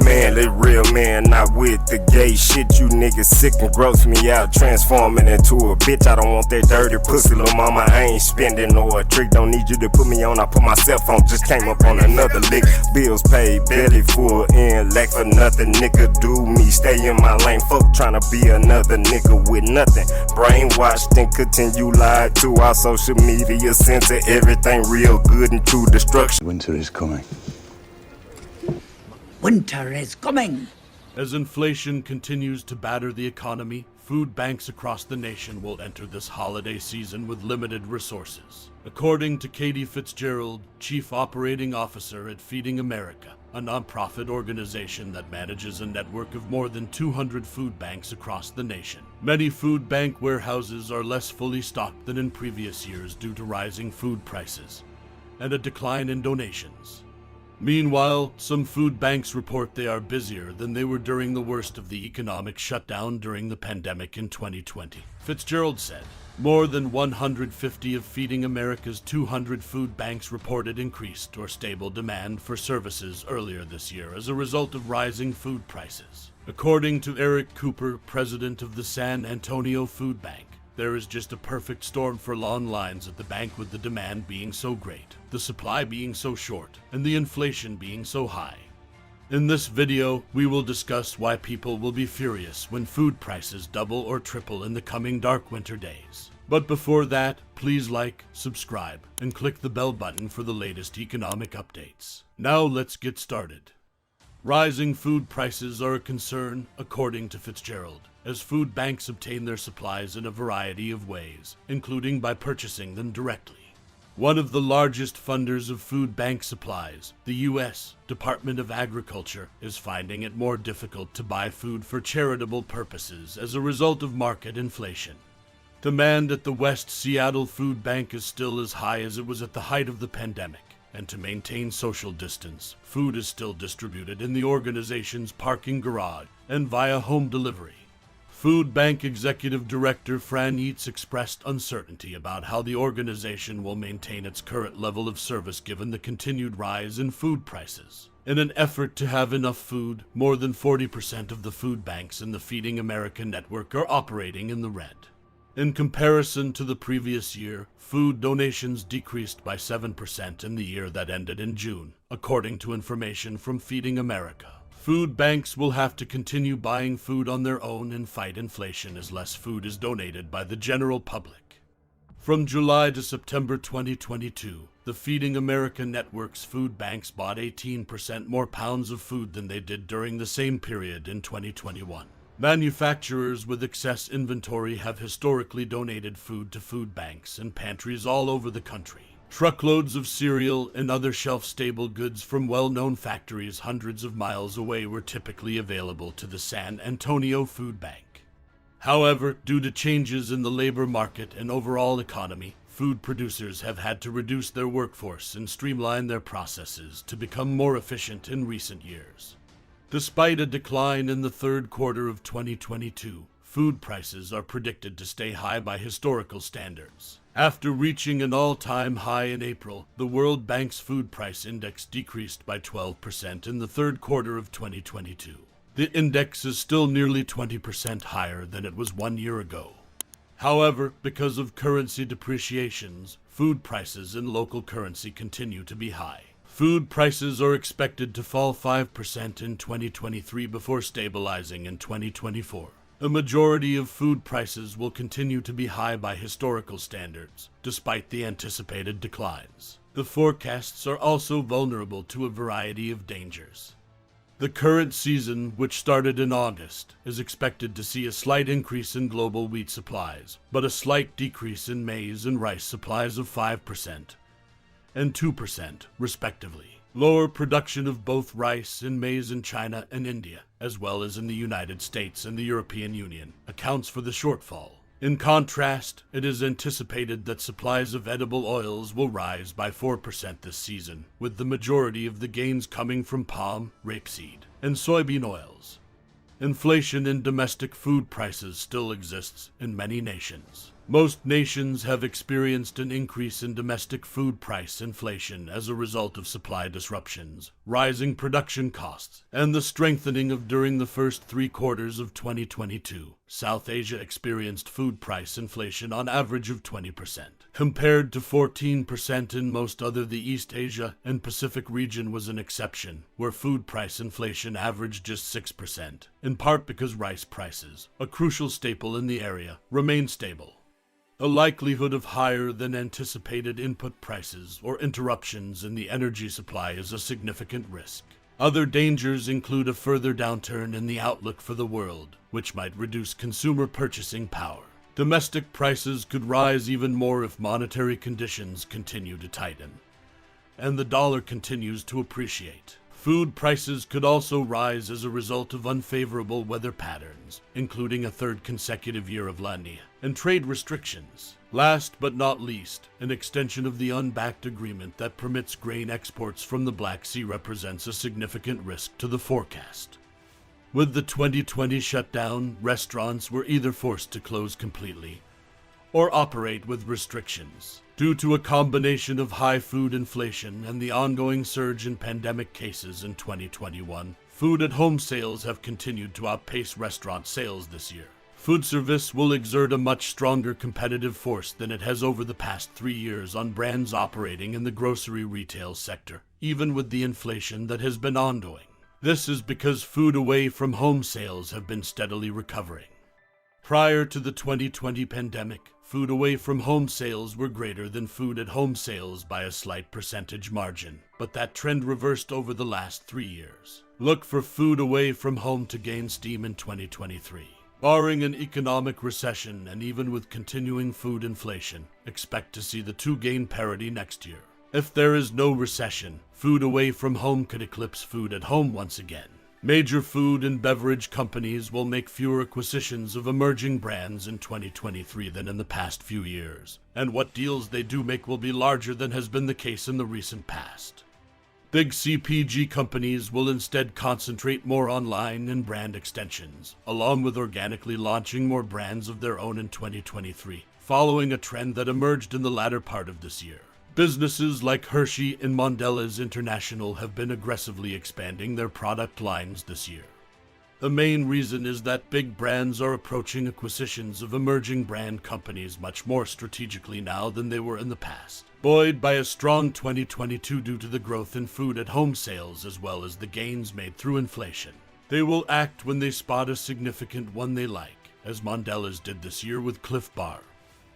Man, they real man, not with the gay shit. You niggas sick and gross me out, transforming into a bitch. I don't want that dirty pussy, little mama. I ain't spending no a trick. Don't need you to put me on. I put myself on. Just came up on another lick. Bills paid, belly full, in lack for nothing. Nigga, do me, stay in my lane. Fuck tryna be another nigga with nothing. Brainwashed and continue lied to our social media. Censor everything real good and true destruction. Winter is coming. Winter is coming. As inflation continues to batter the economy, food banks across the nation will enter this holiday season with limited resources. According to Katie Fitzgerald, Chief Operating Officer at Feeding America, a nonprofit organization that manages a network of more than 200 food banks across the nation. Many food bank warehouses are less fully stocked than in previous years due to rising food prices and a decline in donations. Meanwhile, some food banks report they are busier than they were during the worst of the economic shutdown during the pandemic in 2020. Fitzgerald said, more than 150 of Feeding America's 200 food banks reported increased or stable demand for services earlier this year as a result of rising food prices. According to Eric Cooper, president of the San Antonio Food Bank, there is just a perfect storm for long lines at the bank, with the demand being so great, the supply being so short, and the inflation being so high. In this video, we will discuss why people will be furious when food prices double or triple in the coming dark winter days. But before that, please like, subscribe, and click the bell button for the latest economic updates. Now let's get started. Rising food prices are a concern, according to Fitzgerald, as food banks obtain their supplies in a variety of ways, including by purchasing them directly. One of the largest funders of food bank supplies, the U.S. Department of Agriculture, is finding it more difficult to buy food for charitable purposes as a result of market inflation. Demand at the West Seattle Food Bank is still as high as it was at the height of the pandemic, and to maintain social distance, food is still distributed in the organization's parking garage and via home delivery. Food Bank Executive Director Fran Eats expressed uncertainty about how the organization will maintain its current level of service given the continued rise in food prices. In an effort to have enough food, more than 40% of the food banks in the Feeding America network are operating in the red. In comparison to the previous year, food donations decreased by 7% in the year that ended in June, according to information from Feeding America. Food banks will have to continue buying food on their own and fight inflation as less food is donated by the general public. From July to September 2022, the Feeding America network's food banks bought 18% more pounds of food than they did during the same period in 2021. Manufacturers with excess inventory have historically donated food to food banks and pantries all over the country. Truckloads of cereal and other shelf-stable goods from well-known factories hundreds of miles away were typically available to the San Antonio Food Bank. However, due to changes in the labor market and overall economy, food producers have had to reduce their workforce and streamline their processes to become more efficient in recent years. Despite a decline in the third quarter of 2022, food prices are predicted to stay high by historical standards. After reaching an all-time high in April, the World Bank's Food Price Index decreased by 12% in the third quarter of 2022. The index is still nearly 20% higher than it was 1 year ago. However, because of currency depreciations, food prices in local currency continue to be high. Food prices are expected to fall 5% in 2023 before stabilizing in 2024. A majority of food prices will continue to be high by historical standards, despite the anticipated declines. The forecasts are also vulnerable to a variety of dangers. The current season, which started in August, is expected to see a slight increase in global wheat supplies, but a slight decrease in maize and rice supplies of 5% and 2%, respectively. Lower production of both rice and maize in China and India, as well as in the United States and the European Union, accounts for the shortfall. In contrast, it is anticipated that supplies of edible oils will rise by 4% this season, with the majority of the gains coming from palm, rapeseed, and soybean oils. Inflation in domestic food prices still exists in many nations. Most nations have experienced an increase in domestic food price inflation as a result of supply disruptions, rising production costs, and the strengthening of during the first 3 quarters of 2022. South Asia experienced food price inflation on average of 20%, compared to 14% in most other. The East Asia and Pacific region was an exception, where food price inflation averaged just 6%, in part because rice prices, a crucial staple in the area, remained stable. A likelihood of higher than anticipated input prices or interruptions in the energy supply is a significant risk. Other dangers include a further downturn in the outlook for the world, which might reduce consumer purchasing power. Domestic prices could rise even more if monetary conditions continue to tighten, and the dollar continues to appreciate. Food prices could also rise as a result of unfavorable weather patterns, including a 3rd consecutive year of La Niña, and trade restrictions. Last but not least, an extension of the unbacked agreement that permits grain exports from the Black Sea represents a significant risk to the forecast. With the 2020 shutdown, restaurants were either forced to close completely or operate with restrictions. Due to a combination of high food inflation and the ongoing surge in pandemic cases in 2021, food-at-home sales have continued to outpace restaurant sales this year. Food service will exert a much stronger competitive force than it has over the past 3 years on brands operating in the grocery retail sector, even with the inflation that has been ongoing. This is because food-away-from-home sales have been steadily recovering. Prior to the 2020 pandemic, food-away-from-home sales were greater than food-at-home sales by a slight percentage margin, but that trend reversed over the last 3 years. Look for food-away-from-home to gain steam in 2023. Barring an economic recession and even with continuing food inflation, expect to see the two gain parity next year. If there is no recession, food away from home could eclipse food at home once again. Major food and beverage companies will make fewer acquisitions of emerging brands in 2023 than in the past few years, and what deals they do make will be larger than has been the case in the recent past. Big CPG companies will instead concentrate more on line and brand extensions, along with organically launching more brands of their own in 2023, following a trend that emerged in the latter part of this year. Businesses like Hershey and Mondelez International have been aggressively expanding their product lines this year. The main reason is that big brands are approaching acquisitions of emerging brand companies much more strategically now than they were in the past. Buoyed by a strong 2022 due to the growth in food-at-home sales as well as the gains made through inflation, they will act when they spot a significant one they like, as Mondelez did this year with Cliff Bar.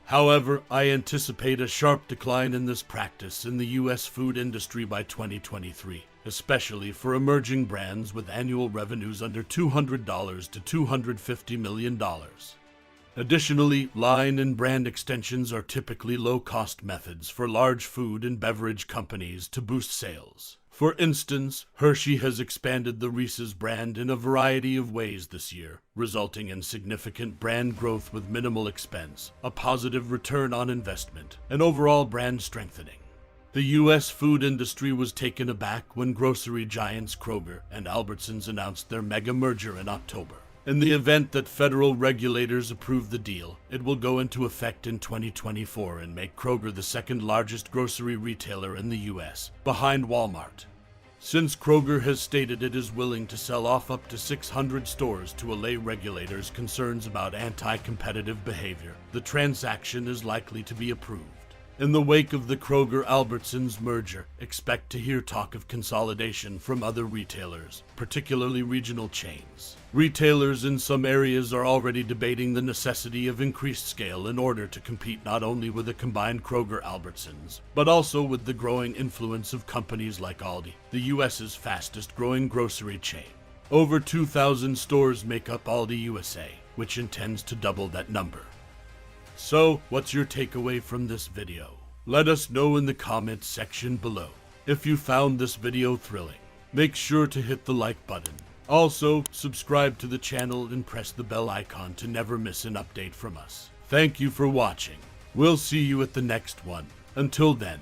However, I anticipate a sharp decline in this practice in the U.S. food industry by 2023, especially for emerging brands with annual revenues under $200 to $250 million. Additionally, line and brand extensions are typically low-cost methods for large food and beverage companies to boost sales. For instance, Hershey has expanded the Reese's brand in a variety of ways this year, resulting in significant brand growth with minimal expense, a positive return on investment, and overall brand strengthening. The U.S. food industry was taken aback when grocery giants Kroger and Albertsons announced their mega merger in October. In the event that federal regulators approve the deal, it will go into effect in 2024 and make Kroger the second largest grocery retailer in the U.S., behind Walmart. Since Kroger has stated it is willing to sell off up to 600 stores to allay regulators' concerns about anti-competitive behavior, the transaction is likely to be approved. In the wake of the Kroger-Albertsons merger, expect to hear talk of consolidation from other retailers, particularly regional chains. Retailers in some areas are already debating the necessity of increased scale in order to compete not only with a combined Kroger-Albertsons, but also with the growing influence of companies like Aldi, the U.S.'s fastest-growing grocery chain. Over 2,000 stores make up Aldi USA, which intends to double that number. So, what's your takeaway from this video? Let us know in the comments section below. If you found this video thrilling, make sure to hit the like button. Also, subscribe to the channel and press the bell icon to never miss an update from us. Thank you for watching. We'll see you at the next one. Until then.